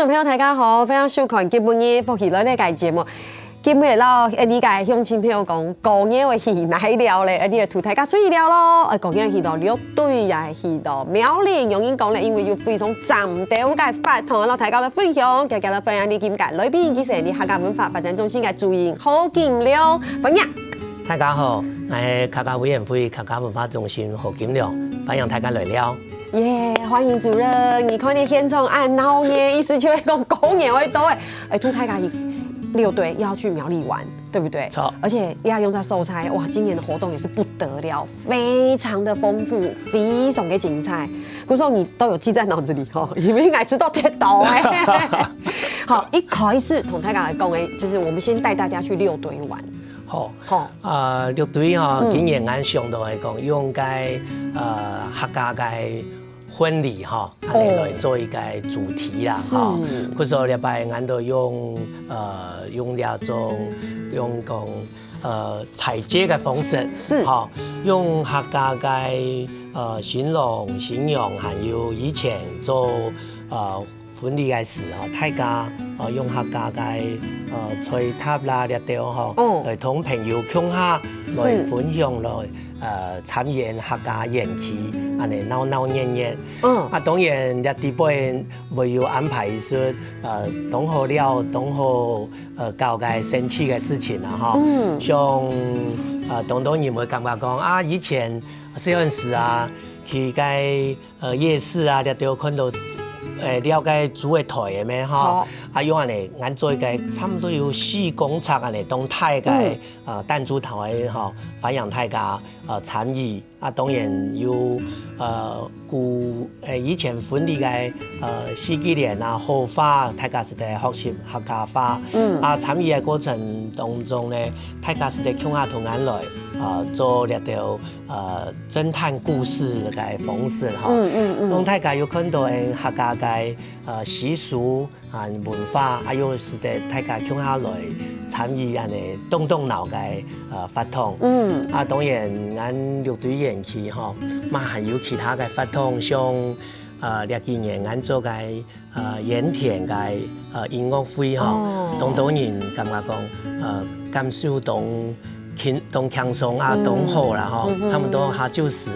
众朋友大家好，非常收看今晡日福气来呢个节目。今日เรา理解乡亲朋友讲，过年的戏哪去聊咧？你图大家注意了咯。过年去到六队，也去到苗栗，用英讲咧，因为有非常站到嘅法同เรา大家嚟分享，大家嚟分享你今屆裏邊其實你客家文化發展中心嘅主任何金良，歡迎。大家好，我係客家委員會客家文化中心何金良，歡迎大家來了。耶，歡迎主任！你看你現場按鬧年，意思就係講過年會到誒，圖大家6隊要去苗栗玩，對不對？錯。而且要用在收菜，哇，今年的活動也是不得了，非常的豐富，非常的精彩。古時候你都有記在腦子裡吼，因為愛知道跌倒哎。好，一開始同大家來講誒，就是我們先帶大家去6隊玩。好，6隊吼，今年俺想到係講用該客家嘅婚禮哈，來做一個主題啦哈。嗰時候禮拜俺都用那種講彩節嘅方式，是哈，用客家嘅形容，還有以前做婚禮嘅時候，大家用客家嘅吹塔啦啲啲嗬，來同朋友傾下，來分享來參演客家演戲，安尼鬧鬧熱熱。當然啲啲輩會要安排說當好了，當好搞嘅生氣嘅事情啊嗬。像當然會感覺講啊，以前細陣時啊，去嘅夜市啊啲啲看到。了解主嘅台嘅咩吼，用安尼，咱做一個差不多有4公尺安尼動態嘅彈珠台嘅吼，歡迎大家參與。當然有以前本地嘅四季蓮啊、荷花，大家是在學習客家話。參與嘅過程當中咧，大家是在傾下同咱來做一條偵探故事嘅方式吼。咁大家有看到客家嘅習俗啊文化，還有是在大家傾下來參與安尼動腦嘅發通。當然咱6隊演戲吼，嘛還有其他嘅發通，像呢幾年咱做嘅鹽田嘅音樂會吼，當然感覺講感受當輕鬆啊，當好啦吼，差不多下晝時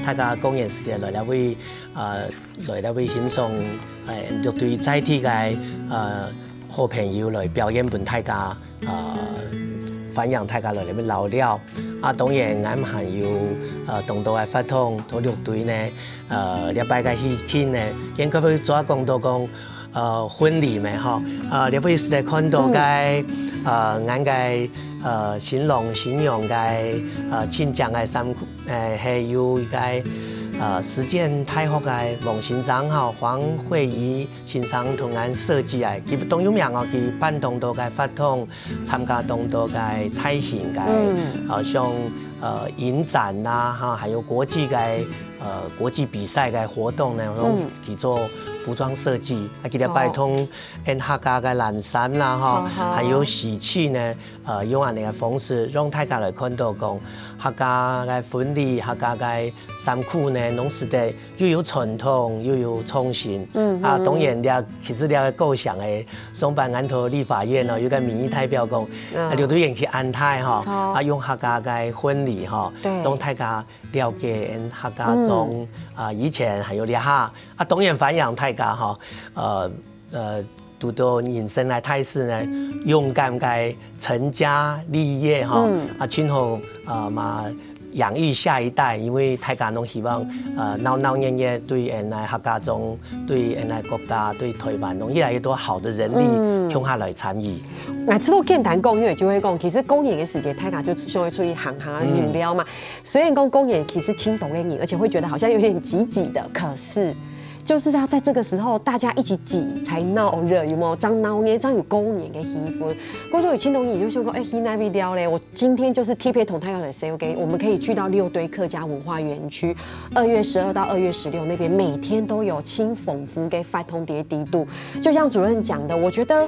大家公演時間來會欣賞6隊在地嘅好朋友來表演俾大家歡迎大家來邊聊聊。當然咱還有當道嘅發通，到6隊呢禮拜嘅戲片呢，應該會做講到講婚禮咪吼，你會是來看到嘅咱嘅新郎新娘嘅親丈嘅衫褲，係有嘅實踐大學嘅王先生吼，黃慧儀先生同咱設計嘅，佢都有名哦，佢辦當道嘅發通，參加當道嘅大型嘅，像影展啦哈，還有國際嘅國際比賽嘅活動呢，叫做服裝設計，佢哋拜通客家嘅藍衫啦哈，還有喜氣呢，用安尼嘅方式，讓大家來看到講客家嘅婚禮、客家嘅衫褲呢，攏是的又有傳統又有創新。當然了，其實了構想嘅上班安頭立法院哦，有個民意代表講，6隊演去安泰哈，用客家嘅婚禮哈，讓大家了解客家中以前還有咧下，當然歡迎大家哈，讀到人生嘅態勢呢，勇敢嘅成家立業哈，今後嘛養育下一代，因為大家都希望鬧鬧熱熱對人來客家中，對人來國家，對台灣，都越來越多好的人力向下來參與。知道簡單講，因為就會講，其實過年嘅時節，大家就想會出去行行飲料嘛。雖然講過年其實輕動嘅你，而且會覺得好像有點擠擠的，可是就是要在這個時候，大家一起擠才鬧熱，有冇？張鬧年，張有過年嘅氣氛。嗰時候有輕動你就想講，去那邊聊咧，我今天就是貼片同大家來 say OK， 我們可以去到6隊客家文化園區，2月12到2月16那邊每天都有輕豐富嘅發通碟地度。就像主任講的，我覺得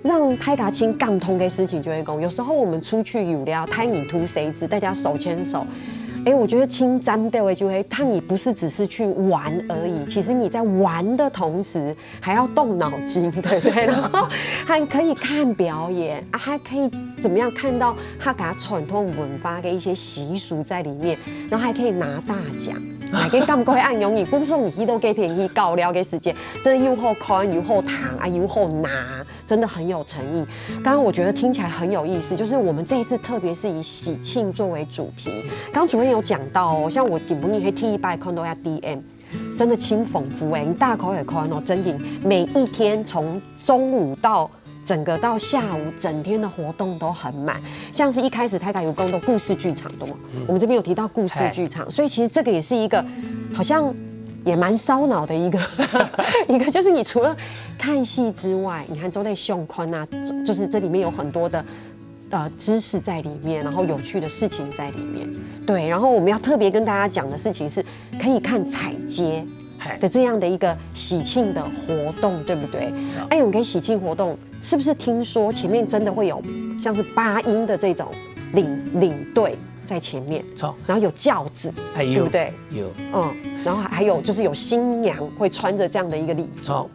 讓大家親感通嘅事情就會講，有時候我們出去有聊，太你圖誰子，大家手牽手。我觉得轻沾对位就会，它你不是只是去玩而已，其实你在玩的同时还要动脑筋，对不对？然后还可以看表演啊，还可以怎么样看到客家传统文化的一些习俗在里面，然后还可以拿大奖。还可以感觉按用你，不是你都给便宜搞聊给时间，真的又好看又好糖啊，又好拿，真的很有诚意。刚刚我觉得听起来很有意思，就是我们这一次特别是以喜庆作为主题。刚主任有讲到哦，像我顶不你可以第一拜看到要 DM。真的轻丰富你大口也看哦，真的每一天从中午到整个到下午，整天的活动都很满。像是一开始台港有公的故事剧场，懂吗？我们这边有提到故事剧场，所以其实这个也是一个好像也蛮烧脑的一个一个，就是你除了看戏之外，你看周内胸宽啊，就是这里面有很多的。知识在里面，然后有趣的事情在里面，对。然后我们要特别跟大家讲的事情是，可以看踩街的这样的一个喜庆的活动，对不对？我们给喜庆活动，是不是听说前面真的会有像是8音的这种领队在前面，然后有轿子，对不对？有，然后还有就是有新娘会穿着这样的一个礼服，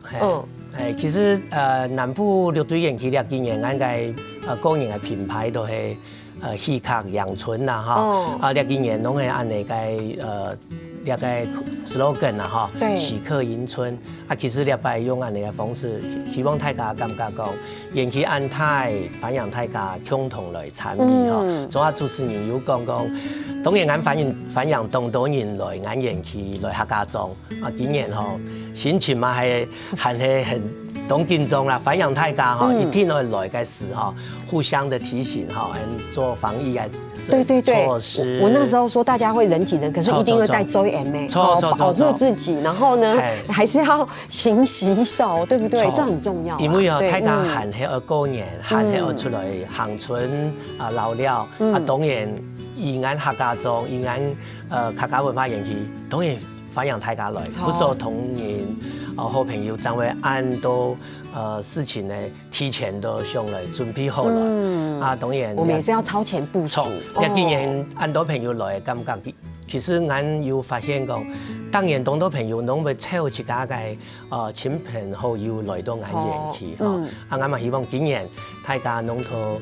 其实南部乐队演起了今年应该个人的品牌都是戏客阳春啦哈，今年拢是按那个那个 slogan 啦哈，喜客迎春其实了摆用按那个方式，希望大家感觉讲，演起安泰反映大家共同来参与哈，总啊主持人有讲，当然俺反映当多人来俺演起来客家庄今年吼心情嘛还是很。懂紧张啦，反映大家哈，一天都来个时哈，互相的提醒哈，做防疫措施。我那时候说大家会人挤人，可是一定会带 JM 保护自己，然后呢，还是要勤洗手，对不对？这很重要。因为大家喊起而过年，喊起而出来行春老了当然以俺客家庄，以俺客家文化演戏，当然反映大家来，不说同人。好朋友才会按都事情呢提前都上来准备好了当然我们也是要超前部署。今年按多朋友来感觉，其实俺有发现讲，当然当多朋友拢会凑一家个亲朋好友来到俺演去俺嘛希望今年大家拢头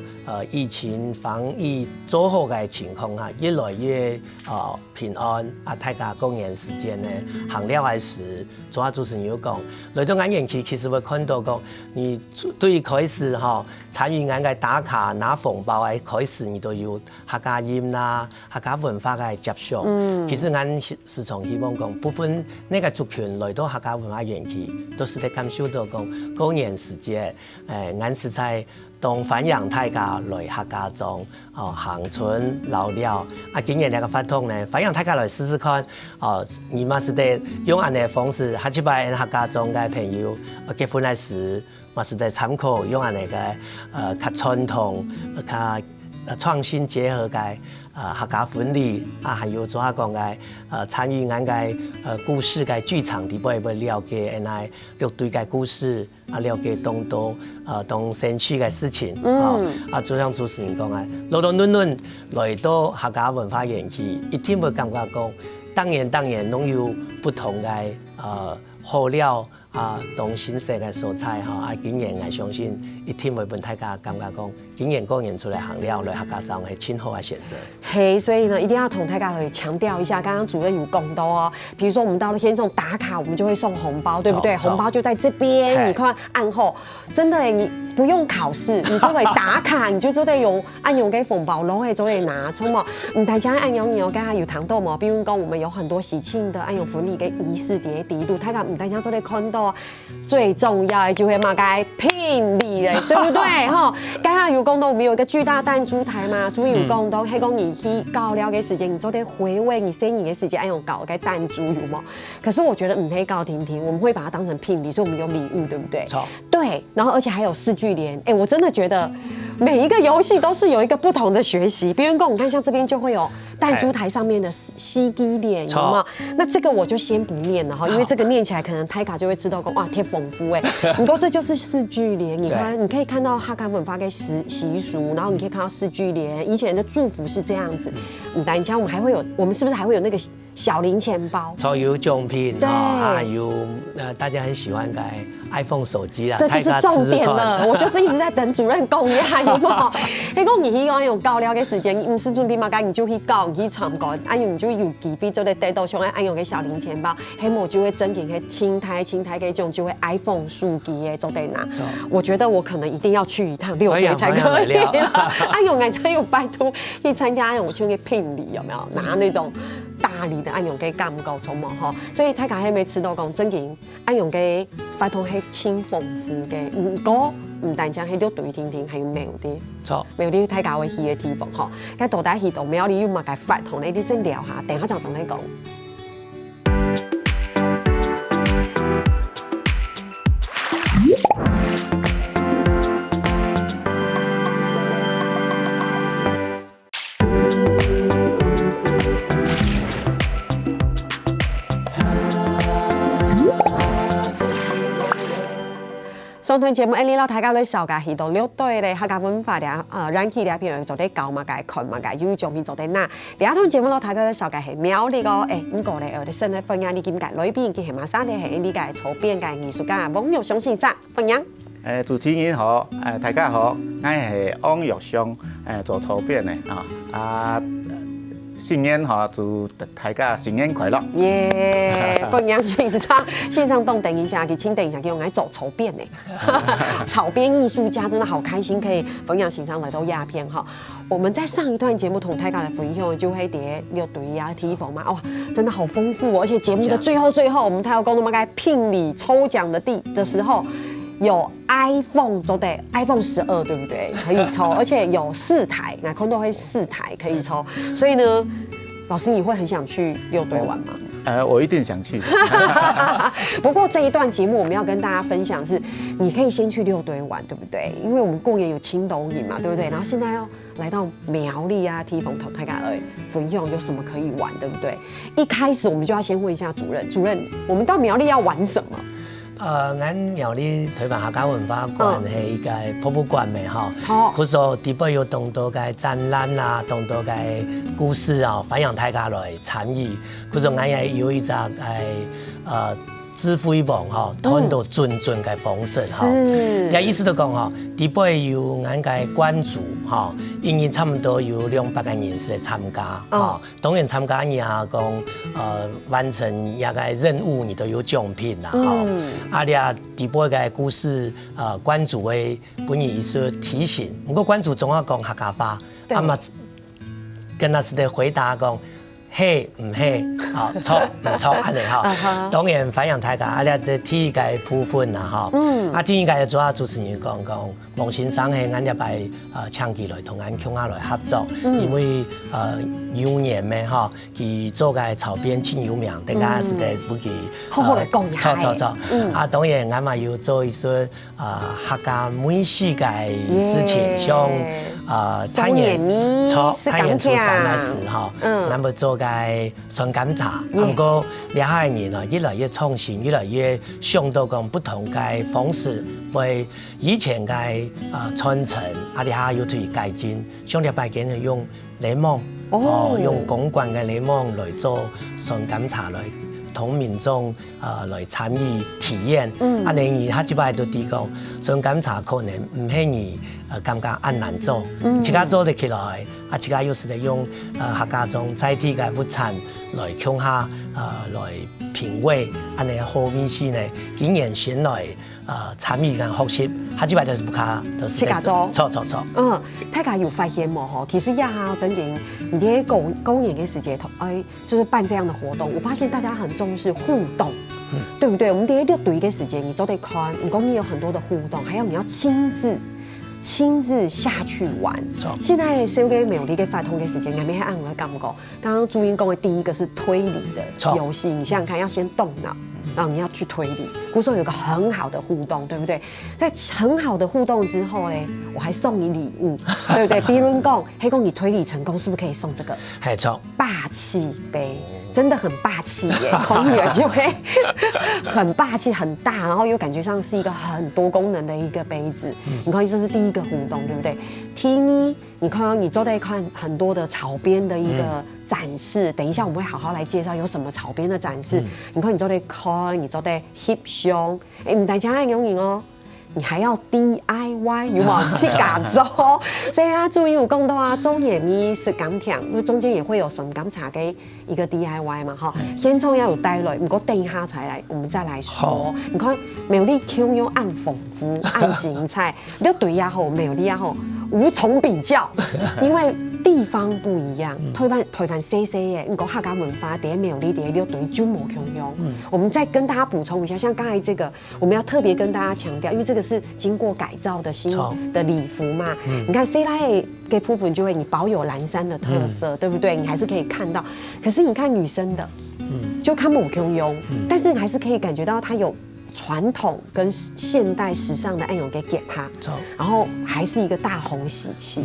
疫情防疫做好嘅情况下，越来越平安大家过年时间呢行了嘅时，做下主持人有讲，来到俺演去，其实会看到讲，你对开始参与俺嘅打卡拿红包嘅开始，你都有客家音啦、客家文化嘅接触。其实俺时常希望讲，部分那个族群来到客家文化演去，都是在感受到讲过年时节，俺是在。当反映大家来客家庄行春老了今年那个发通呢，反映大家来试试看你嘛是得用安的方式，下一摆客家庄嘅朋友结婚的时，嘛是得参考用安那个较传统、较创新结合嘅客家婚礼还有做下讲嘅参与俺嘅故事嘅剧场底部会了解来乐队嘅故事了解当多当sen区嘅事情就像主持人讲老老嫩嫩来到客家文化园区，一定会感觉讲，当然拢有不同嘅好料当新鲜嘅蔬菜今年我相信一定会俾大家感觉讲，今年过年出来行了来客家庄係很好嘅选择。所以呢，一定要同大家来强调一下，刚刚主任有讲到哦，比如说我们到了天这种打卡，我们就会送红包，对不对？红包就在这边，你看案后，真的你不用考试，你就得打卡，你就得有按用给红包攞去就得拿，错嘛？大家按用你有刚刚有谈到嘛？比如讲我们有很多喜庆的按用婚礼嘅仪式伫底度，大家大家就得看到，最重要的就会嘛该聘礼嘞，对不对？刚刚有讲到我们有一个巨大弹珠台嘛，主有讲到，黑讲你去搞了嘅时间，你就得回味你生意嘅时间，按用搞个弹珠有冇？可是我觉得可以搞停，我们会把它当成聘礼，所以我们有礼物，对不对？对，然后而且还有4句联，我真的觉得每一个游戏都是有一个不同的学习。比如讲，你看像这边就会有弹珠台上面的西基脸有没有？那这个我就先不念了哈，因为这个念起来可能泰卡就会知道说哇贴丰富哎。不过这就是四句联，你看你可以看到哈卡文发给习俗，然后你可以看到四句联，以前的祝福是这样子。等一下我们还会有，我们是不是还会有那个小零钱包？有奖品，还有大家很喜欢的 iPhone 手机啦，这就是重点了。我就是一直在等主任讲呀，有没有？你讲你去用高了的时间，唔是准备嘛？你就去搞，你去参加，按用就有机会做得得到，像按用个小零钱包，黑某就会增进个青苔这种就会 iPhone 数机的做得拿。我觉得我可能一定要去一趟6月才可以了。按用个才有拜托去参加按用去个聘礼有没有？拿那种大礼的按用给干不够充嘛哈？所以大家还没吃到讲增进按用给拜托黑轻丰富嘅，唔过唔但只喺度对听听，还有庙啲，错，庙啲睇教會去嘅地方吼，咁到底去到廟裡要嘛嘅法同你哋先聊下，等下就同你講。上段節目，你老大家咧小家去到6隊咧，客家文化咧，人氣咧片做啲教嘛，嘅看嘛，嘅有獎品做啲拿。第二段節目老大家咧小家係廟呢個，唔過咧，我哋新嘅分享你點解裏邊嘅係馬上咧係呢個籌編嘅藝術家汪玉祥先生分享。主持人好，大家好，我係汪玉祥，做籌編嘅新年哈，祝大家新年快樂！耶，分享線上動等一下，請等一下，給我來做籌編呢。草編藝術家真的好開心，可以分享線上來到鴉片哈。我們在上一段節目同大家的分享就會碟6隊啊地方嘛，哇，真的好豐富哦！而且節目的最後，我們太有講到嘛，該聘禮抽獎的時候。有 iPhone 做的 iPhone 12，對不對？可以抽，而且有4台，那空都會4台可以抽。所以呢，老師你會很想去6隊玩嗎？我一定想去。不過這一段節目我們要跟大家分享是，你可以先去6隊玩，對不對？因為我們過年有青島營嘛，對不對？然後現在要來到苗栗啊，提豐頭大家來分享有什麼可以玩，對不對？一開始我們就要先問一下主任，我們到苗栗要玩什麼？咱苗栗推廣客家文化館係一個博物館嘅哈，佢說底部有當多嘅展覽啊，當多嘅故事啊，歡迎大家來參與。佢說咱也有一隻指揮棒哈，很多準嘅方式哈。也意思就講哈，底部有咱嘅館主哈，因為差唔多有200個人士來參加哈。當然參加你啊講完成一個任務，你都有獎品啦哈。你啊底部嘅故事館主會本意是提醒，不過館主總要講客家話，嘛跟他是在回答講。嘿唔嘿，錯唔錯，安尼哈。當然反映大家，即第一個部分啦哈。第一個主要主持人講王先生係咱一擺長期來同咱鄉下來合作，因為有年咩哈，佢做個籌編真有名，大家是在不記好好來講下。錯。當然咱嘛要做一些客家美食嘅事情，像餐飲初三嘅時候，咱們做個酸甘茶，不過厲害嘅人啊，越來越創新，越來越想到講不同嘅方式，為以前嘅傳承，厲害要去改進，像你拜見用檸檬，用公館嘅檸檬來做酸甘茶來。同民眾來參與體驗，你他即擺都提講，酸甘茶可能唔係你感覺很難做，自家做得起來，自家又是得用客家種在地嘅物產來鄉下來品味，你好面試呢，竟然先來參與跟學習，他即擺就是不卡，都是自家做，錯。大家有發現冇？哈，其實呀，真嘅，你喺公演嘅時節，就是辦這樣的活動，我發現大家很重視互動，對不對？我們喺6隊嘅時節，你都得看，唔講你有很多的互動，還有你要親自下去玩。現在小嘅苗栗嘅發通嘅時間，我們係按我嘅感覺。剛剛朱茵講嘅第一個是推理的遊戲，你想想看，要先動腦。然后你要去推理，鼓手有个很好的互动，对不对？在很好的互动之后嘞，我还送你礼物，对不对？比如讲，黑公你推理成功，是不是可以送这个？还错，霸气杯。真的很霸气耶，孔女儿就会很霸气、很大，然后又感觉上是一个很多功能的一个杯子。你看，这是第一个互动，对不对？Tini，你看，你都在看很多的草编的一个展示。等一下我们会好好来介绍有什么草编的展示。你看，你都在看，你都在翕相，唔大家爱用你哦。你还要 DIY 有没有去改造？所以他注意有讲到啊，中野咪是钢条，因为中间也会有什么钢茶给一个 DIY 嘛哈。先从要有带来，不过等一下才来，我们再来说。你看美丽 Q 用按丰富、按精彩，六对也好，美丽也好，无从比较，因为地方不一样。台湾 CC 耶，你讲客家文化第一美丽第一六对就无共用。我们再跟大家补充一下，像刚才这个，我们要特别跟大家强调，因为这个是经过改造的新的礼服嘛。你看 C 来给部分就会你保有蓝山的特色，对不对？你还是可以看到。可是你看女生的，就看某 Q 用，但是你还是可以感觉到它有传统跟现代时尚的暗涌给它，然后还是一个大红喜气，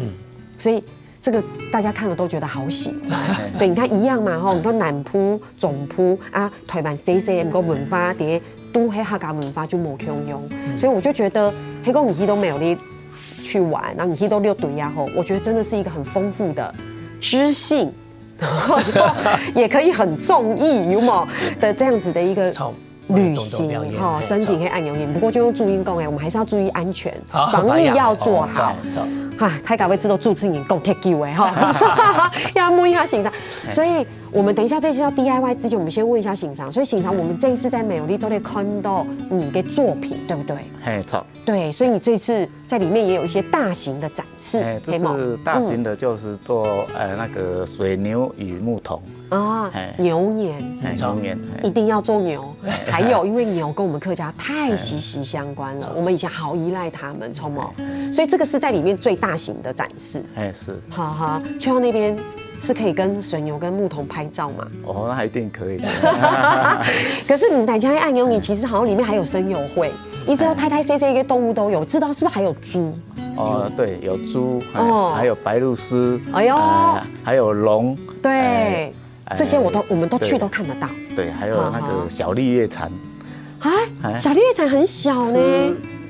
所以这个大家看了都觉得好喜欢。对，你看一样嘛吼，你看南铺、总铺啊，台湾 CC 个文化碟。都黑客家文化就冇共用，所以我就觉得黑公你都没有你去玩，然后你都六对呀后，我觉得真的是一个很丰富的知性，然后也可以很综艺有冇的这样子的一个旅行哈，真的可以按钮念。不过就用注音讲哎，我们还是要注意安全，防疫要做好。啊，太搞位置都注册你够贴救哎哈，要摸一下欣赏。所以我们等一下这些要 DIY 之前，我们先问一下欣赏。所以欣赏，我们这一次在美有丽都得看到你的作品，对不对？嘿，错。对，所以你这次在里面也有一些大型的展示。这是大型的，就是做那个水牛与牧童。啊，牛年，牛年一定要做牛。还有，因为牛跟我们客家太息息相关了，我们以前好依赖他们，聪吗？所以这个是在里面最大型的展示。哎，是。好好，去到那边是可以跟水牛跟牧童拍照嘛？哦，那一定可以。可是你大家按牛，你其实好像里面还有森友会，意思要太太 CC 一个动物都有，知道是不是还有猪？哦，对，有猪，还有白鹭鸶，哎呦，还有龙，对。这些我们都去都看得到。对，还有那个小绿叶蝉。啊，小绿叶蝉很小呢。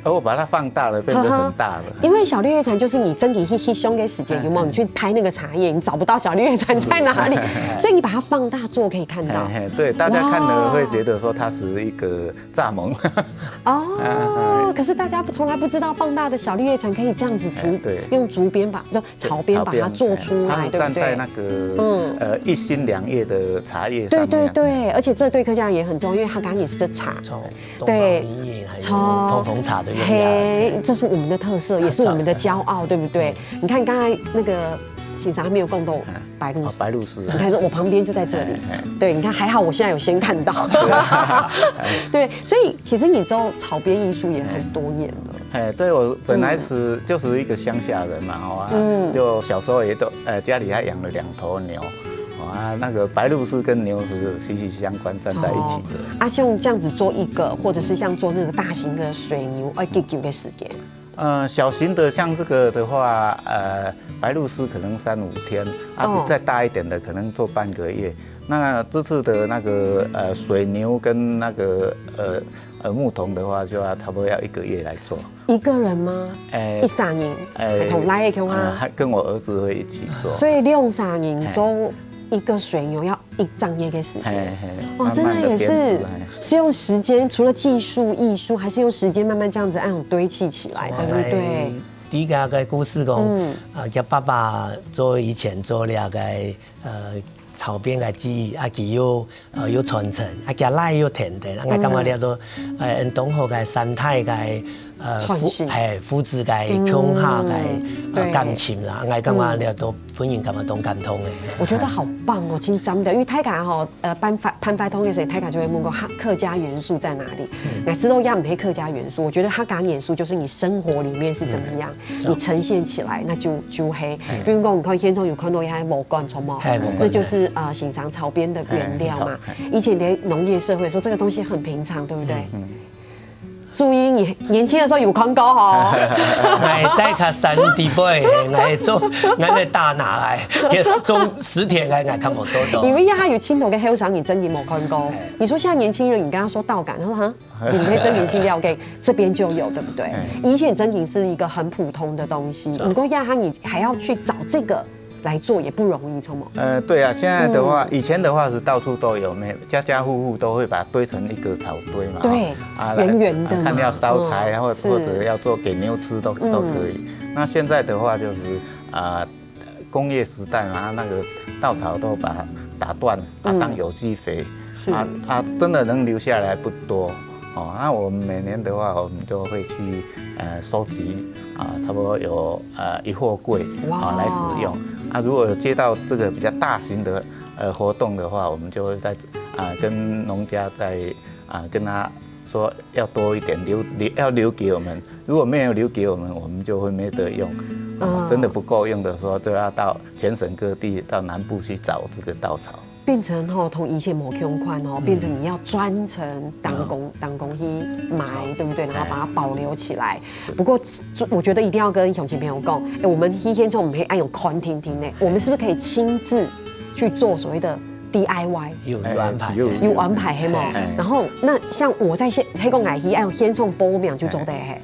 而我把它放大了，变成很大了。因为小绿叶蝉就是你真体去凶给时间有没有？你去拍那个茶叶，你找不到小绿叶蝉在哪里，所以你把它放大做可以看到。对，大家看了会觉得说它是一个蚱蜢。哦，可是大家从来不知道放大的小绿叶蝉可以这样子用竹编把就草编把它做出来，对不对？站在那个一心两叶的茶叶上面。对对对，而且这对客家人也很重要，因为它赶紧是茶。对，从红茶的嘿，这是我们的特色，也是我们的骄傲，对不对？你看刚才那个欣赏还没有共斗白鹭鸶，白鹭鸶，你看我旁边就在这里，对，你看还好我现在有先看到，对，所以其实你知道草编艺术也很多年了。哎，对我本来就是一个乡下人嘛，就小时候也都家里还养了2头牛。啊，那个白鹭鸶跟牛是息息相关，站在一起的。啊，像这样子做一个，或者是像做那个大型的水牛，要几久的时间？小型的像这个的话，白鹭鸶可能3-5天，啊，再大一点的可能做半个月。那这次的那个水牛跟那个牧童的话，就要差不多要1个月来做。一个人吗？13人，同来的啊，还跟我儿子会一起做。所以2-3人做一个水牛要1整夜的时间。哇，真的也是用时间，除了技术艺术，还是用时间慢慢这样子按堆砌起来，对不对？第一个故事讲，叫爸爸做以前做了个草编的记忆，佢有传承，佢奶有甜的，我感觉了做，东河嘅生态嘅夫子嘅腔下嘅感情啦，我感觉了都本人感觉都感通的。我觉得好棒哦，真的，因为泰家哈颁发通的时候，泰家就会问过客家元素在哪里。乃知道亚唔黑客家元素，我觉得他讲元素就是你生活里面是怎么样，你呈现起来那就黑。比如讲，你看现场有看到也某罐葱嘛，那就是欣赏草编的原料嘛。以前在农业社会的时候，这个东西很平常，对不对？注意，你年轻的时候有看过哦。我带卡山地背，我做，我来大拿来，种10天来，我看无做到。因为他有青头跟黑长，你真的没看过。你说现在年轻人，你跟他说稻感，他说哈，你可以真年轻料给这边就有，对不对？以前真的是一个很普通的东西，不过亚哈你还要去找这个。来做也不容易，聪吗？对啊，现在的话，以前的话是到处都有，家家户户都会把它堆成一个草堆嘛。对，圆圆的嘛。看要烧柴，或者要做给牛吃都可以。那现在的话就是工业时代嘛，那个稻草都把它打断，把它当有机肥。是真的能留下来不多。那我们每年的话，我们都会去收集差不多有1货柜来使用。如果有接到这个比较大型的活动的话，我们就会在跟农家跟他说要多一点要留给我们。如果没有留给我们，我们就会没得用。真的不够用的时候，就要到全省各地到南部去找这个稻草。变成同以前某用款变成你要专程当工去买，对不对？然后把它保留起来。不过我觉得一定要跟乡亲朋友讲，我们一天中我们可以按有宽听听呢，我们是不是可以亲自去做所谓的 DIY？ 有安排黑吗？然后那像我在黑公爱按有先从报名就做得黑。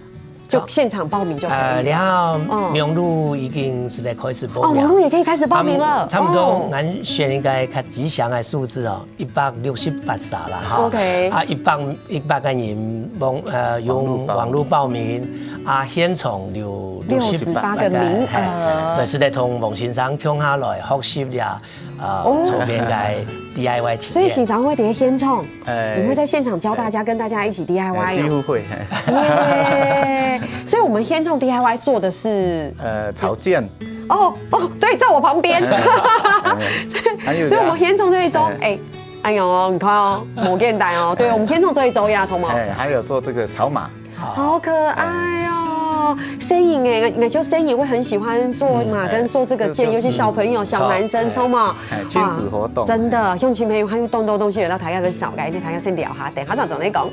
就现场报名就可以。然后名录已经是在开始报名。名录也可以开始报名了。差不多，咱选一个较吉祥的数字168撒啦哈。OK。100个人用网络报名，现场有68个名额。对，是在同王先生共下来学习呀。周边的 DIY 体验，所以欣赏会在现场，你会在现场教大家，跟大家一起 DIY， 几乎会。所以我们现场 DIY 做的是草箭。对，在我旁边。所以我们现场这一周，哎呦，你看哦，某简单哦，对我们现场这一周呀，从毛。还有做这个草马，好可爱哦。身影我就身影会很喜欢做马跟做这个剑，尤其小朋友、小男生，冲嘛，亲子活动，真的，乡亲朋友还有动东西，有到台下跟小改，台下先聊下，等下场总来讲。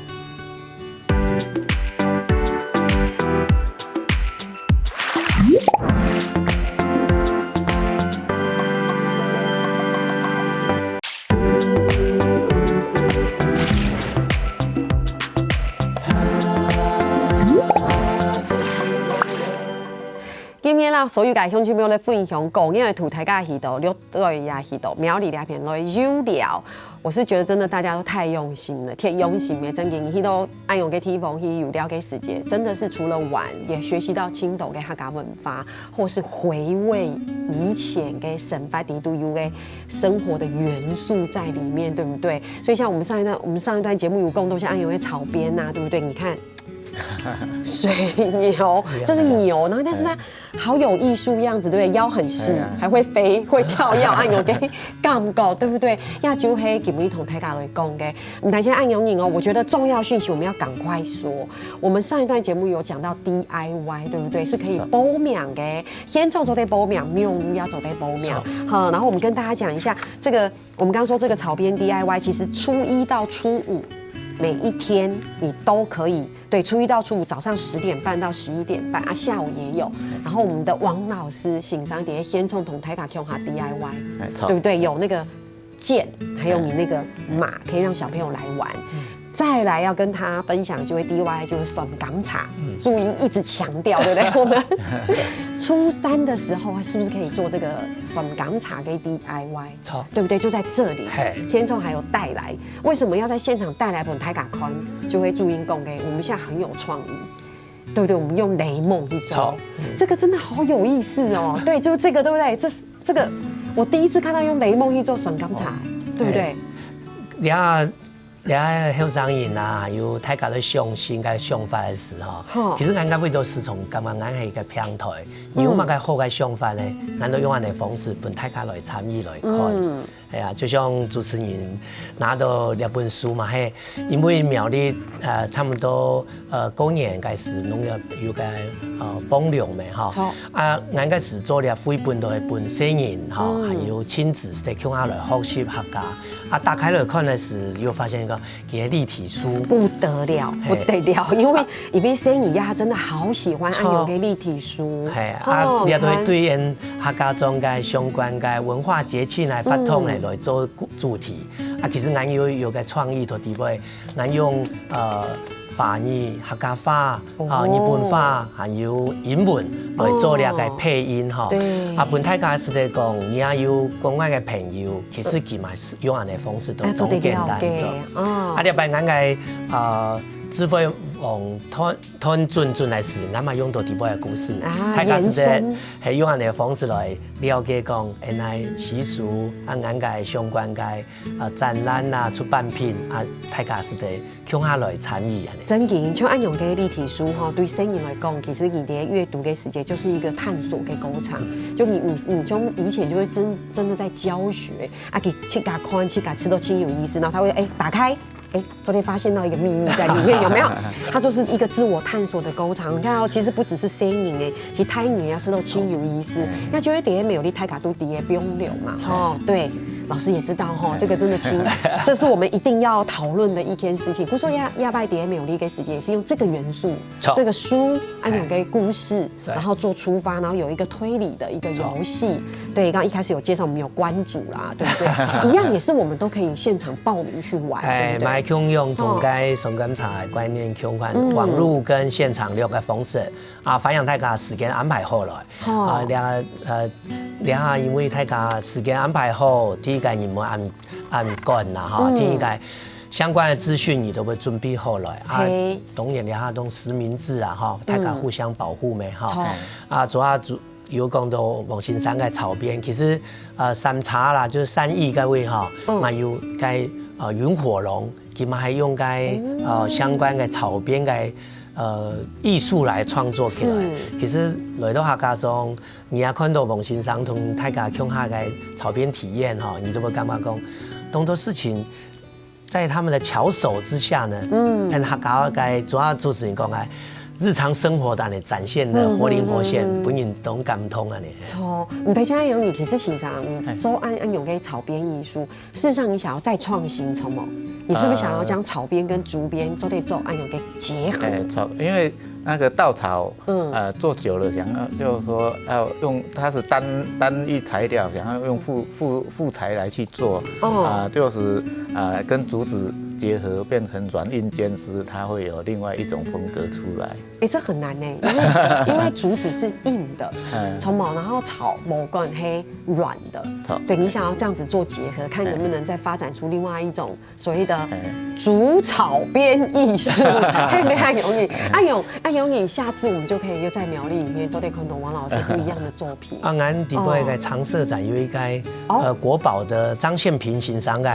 今天啦，所有嘅乡亲朋友咧分享讲，因为土台嘅鱼豆、六对呀鱼豆、苗栗那片来有料，我是觉得真的大家都太用心了，太用心嘅，真嘅，鱼豆按用嘅地方去有料嘅时节，真的是除了玩，也学习到青岛嘅客家文化，或是回味以前嘅神发地都有嘅生活的元素在里面，对不对？所以像我们上一段节目有共都是按用嘅草编呐，对不对？你看。水牛，这是牛，然后但是它好有艺术样子，对不对？腰很细，还会飞，会跳跃，按钮给感觉，对不对？亚洲黑给我们一同台家来讲嘅，你看现在按钮你哦，我觉得重要讯息我们要赶快说。我们上一段节目有讲到 DIY， 对不对？是可以报名嘅，先从做得报名，没有要做得报名。好，然后我们跟大家讲一下这个，我们刚刚说这个草编 DIY， 其实初1到初5。每一天你都可以，对，初1到初5早上10点半到11点半下午也有。然后我们的王老师欣赏点先从同台卡 Q 哈 DIY， 对不对？有那个剑，还有你那个马，可以让小朋友来玩。再来要跟他分享就会 DIY 就是酸港茶，注音一直强调，对不对？我们初3的时候是不是可以做这个酸港茶给 DIY？ 对不对？就在这里，天冲还有带来，为什么要在现场带来本台嘎宽？就会注音供给我们现在很有创意，对不对？我们用雷梦一周，这个真的好有意思哦。对，就是这个，对不对？这个我第一次看到用雷梦一周酸港茶，对不对？俩后生人啊，还有大家的上心跟想法的时候，其实俺家为都是从感觉俺系一个平台，有嘛个好嘅想法咧，俺都用俺的方式本大家来参与来看。系啊，就像主持人拿到两本书嘛，嘿，因为苗栗差不多过年开始农业有个帮粮的哈，啊，俺个是做了绘本都系本新人哈，还有亲子的乡下来学习客家，啊，打开来看的是又发现一个给立体书不得了，不得了，因为里面新人呀，他真的好喜欢按有个立体书，系啊，也对因客家中嘅相关嘅文化节气来发通嚟。来做主题啊，其实俺有个创意的地位，俺用法语、客家话、日本话还有英文来做了个配音哈。啊，本大家是在讲，你也有公安的朋友，其实佢嘛用俺的方式都简单的。啊，了摆俺个智慧网吞准来时，俺嘛用到底部的故事，大家是在系用俺的方式来了解讲，原来习俗啊，俺个相关个展览啊、出版品啊，大家是在乡下来参与。真嘅，像按用嘅立体书哈，对生人来讲，其实你的阅读嘅时间就是一个探索嘅过程。就你从以前就会真的在教学啊，给去给他看，去给他吃都清有意思，然后他会打开。昨天发现到一个秘密在里面，有没有？它就是一个自我探索的过程。你看哦，其实不只是声音其实胎女啊是都亲有意思。那就会底下没有你胎卡都底下不用留嘛。哦，对，老师也知道哈，这个真的亲，这是我们一定要讨论的一件事情。不是说亚拜底下没有你给时间，也是用这个元素，这个书按有个故事，然后做出发，然后有一个推理的一个游戏。对，刚刚一开始有介绍我们有关主啦，对不对？一样也是我们都可以现场报名去玩，对不对？用同该松甘茶的观念，相关网络跟现场六个方式啊，反映大家时间安排好了啊，两下因为大家时间安排好，第一个你们按赶啦哈，第一个相关的资讯你都会准备好了啊，当然两下都实名制啊哈，大家互相保护没哈啊，主要有讲到王先生嘅草编，其实山茶啦，就是山艺嗰位哈，嘛有该云火龙。佢们还用该相关的草编的艺术来创作起来。其实来到客家中，你也看到王先生同大家乡下的草编体验哈，你都会感觉讲，当做事情在他们的巧手之下呢，跟客家嘅主要主持人讲嘅。日常生活的展现的活灵活现，本人都感通啊！你错，你睇下有你其实欣赏你做按用嘅草编艺术，事实上你想要再创新什么？你是不是想要将草编跟竹编做按用嘅结合？因为那个稻草，做久了，想要就是说要用它是单一材料，想要用副材来去做，就是跟竹子结合变成软硬兼施，它会有另外一种风格出来。这很难呢，因为竹子是硬的，葱毛，然后草毛根黑软的，对你想要这样子做结合，看能不能再发展出另外一种所谓的竹草编艺术，可以没按永你按永你，下次我们就可以又在苗栗里面做点看懂王老师不一样的作品。俺底部一个常设展有一个国宝的张宪平欣赏的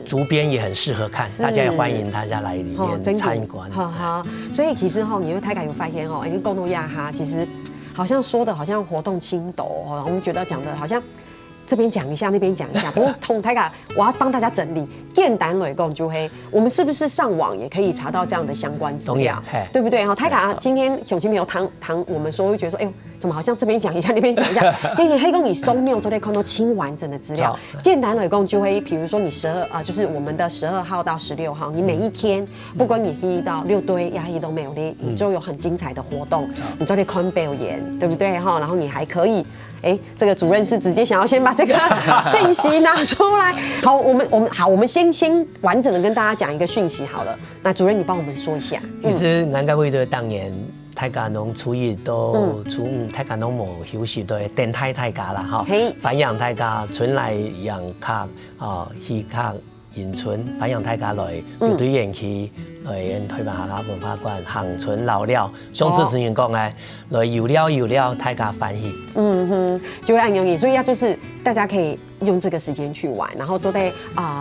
竹编也很适合看，大家也欢迎大家来里面参观。好，所以其实你会太敢有发现你共同亚哈，其实好像说的好像活动轻斗我们觉得讲的好像。这边讲一下，那边讲一下。不过同台卡，我要帮大家整理。电胆雷共就黑，我们是不是上网也可以查到这样的相关资料？对不对？台卡今天熊青没有谈我们说，会觉得说，哎呦，怎么好像这边讲一下，那边讲一下？因为黑公你松六昨天看到清完整的资料。电胆雷共就会，比如说你就是我们的12号到16号，你每一天，不管你1到6堆压抑都没有的，你就有很精彩的活动，你就得看表演，对不对？然后你还可以。这个主任是直接想要先把这个讯息拿出来。好，我们先完整的跟大家讲一个讯息好了。那主任你帮我们说一下。其实俺家为了当年大家农初一都大家农无休息都电台大家啦哈，繁养大家村来养客戏客迎春，繁养大家来乐队演去。来推办客家文化馆恒春老了，上次之前讲来游了，大家欢喜。就会按用意，所以就是大家可以用这个时间去玩，然后就得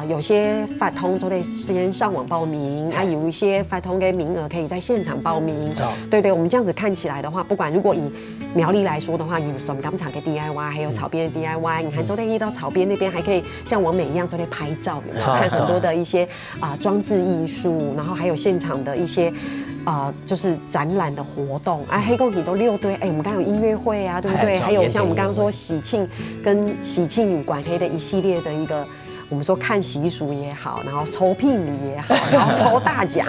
有些发通就得先上网报名啊，有一些发通的名额可以在现场报名。对对，我们这样子看起来的话，不管如果以苗栗来说的话，有松冈场的 DIY， 还有草编的 DIY， 你看就得一到草编那边还可以像王美一样就得拍照，有没有看很多的一些装置艺术，然后还有现场的一些。就是展览的活动，黑公体都6堆，我们刚刚有音乐会啊，对不对？还有像我们刚刚说喜庆跟喜庆有关黑的一系列的一个，我们说看习俗也好，然后抽聘礼也好，然后抽大奖，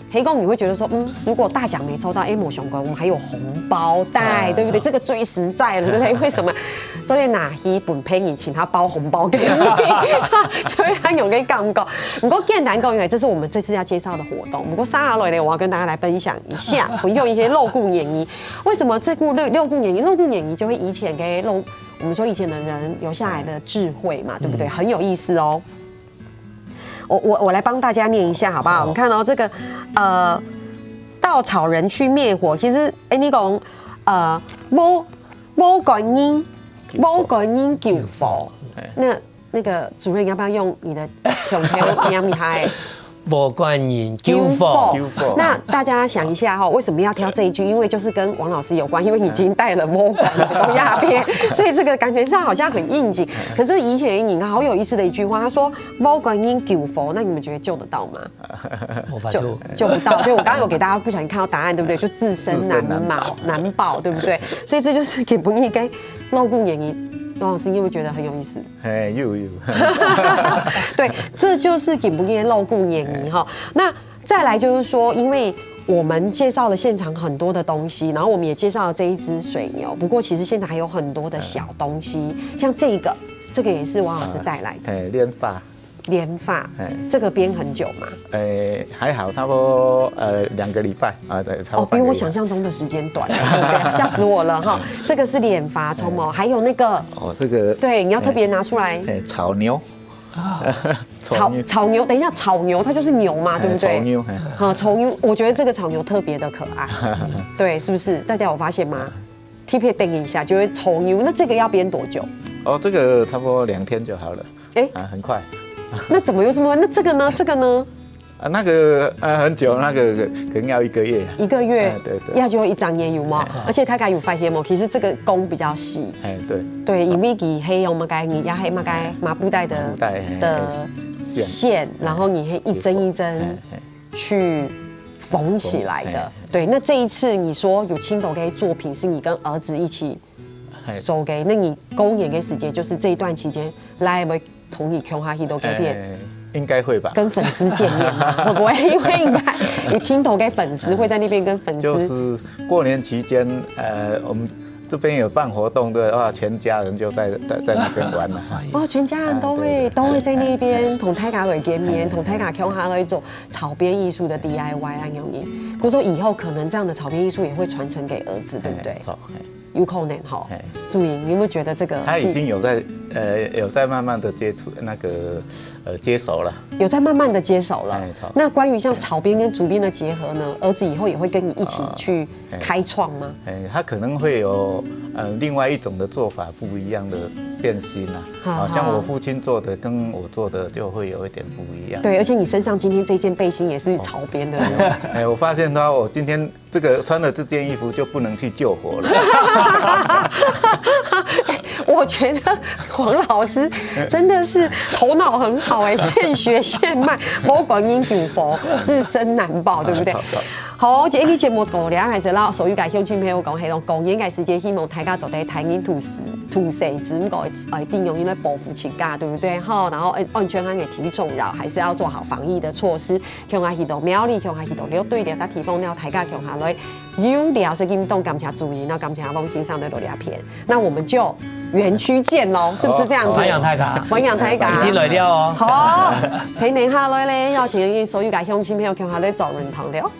黑公你会觉得说，如果大奖没抽到，某熊哥我们还有红包袋，对不对？这个最实在了，对不对？为什么？所以拿一本配你，请他包红包给你，所以他有给感觉。不过简单讲，因为这是我们这次要介绍的活动。不过接下来呢，我要跟大家来分享一下，会用一些肉骨演绎。为什么这部肉骨演绎？肉骨演绎就会以前给我们说以前的人留下来的智慧嘛，对不对？很有意思哦。我来帮大家念一下好不好？我们看到这个稻草人去灭火，其实你讲某观音救佛，那个主任要不要用你的胸口念一下？某观音救佛。那大家想一下为什么要挑这一句？因为就是跟王老师有关，因为你已经带了某观音鸦片，所以这个感觉上好像很应景。可是以前你看好有意思的一句话，他说某观音救佛，那你们觉得救得到吗？救不到。就我刚刚有给大家不小心看到答案，对不对？就自身难保，对不对？所以这就是给不应该绕顾演绎。王老师，你会觉得很有意思。有。对，这就是给不给露骨演绎哈。那再来就是说，因为我们介绍了现场很多的东西，然后我们也介绍了这一只水牛。不过其实现场还有很多的小东西，像这个也是王老师带来的。连发，这个编很久嘛？还好，差不多2个礼拜啊，对，差不多。比我想象中的时间短，对，吓死我了哈！这个是连发葱还有那个这个对，你要特别拿出来。草牛草牛，等一下，草牛它就是牛嘛，对不对？草牛，草牛，我觉得这个草牛特别的可爱，对，是不是？大家有发现吗？特别等一下就会草牛，那这个要编多久？这个差不多2天就好了，很快。那怎么又这么？那这个呢？那个很久，那个可能要1个月。1个月，对，要就一张也有嘛，而且它该有发现嘛，其实这个工比较细，对，因为你黑用嘛该你要黑嘛该麻布袋的线，然后你黑一针一针去缝起来的。对，那这一次你说有青豆给作品是你跟儿子一起做给，那你公演给时间就是这一段期间来没？同意琼哈希都改变，应该会吧？跟粉丝见面吗？会不会？因为应该有青头给粉丝会在那边跟粉丝。就是过年期间，我们这边有办活动的话，全家人就在那边玩了。全家人都会在那边同大家来见面，同大家琼哈来做草编艺术的 DIY 啊，有你。我说以后可能这样的草编艺术也会传承给儿子，对不对？有可能哈。注意，你有没有觉得这个？他已经有在慢慢的接触那个接手了，有在慢慢的接手了。那关于像草编跟竹编的结合呢，儿子以后也会跟你一起去开创吗？他可能会有另外一种的做法，不一样的变心啊。像我父亲做的跟我做的就会有一点不一样。对，而且你身上今天这件背心也是草编的。我发现我今天这个穿的这件衣服就不能去救火了。我觉得黄老师真的是头脑很好现学现卖，某观音救佛，自身难保，对不对？好，这一期节目到了，还是让所有嘅乡亲朋友讲，系用公演嘅时间，希望大家做啲台湾土生子咁个定用来保护自家，对不对？好，然后安全也提重要，还是要做好防疫的措施。向下去到苗栗，向下去到了对了，再提供了大家向下来有聊是运动，感谢注意，那感谢网欣赏的罗聊片，那我们就园区见喽，是不是这样子？玩养太假，玩养太假，已經來了哦。好，睇年下來咧，有請所有嘅鄉親朋友向下來做認同了。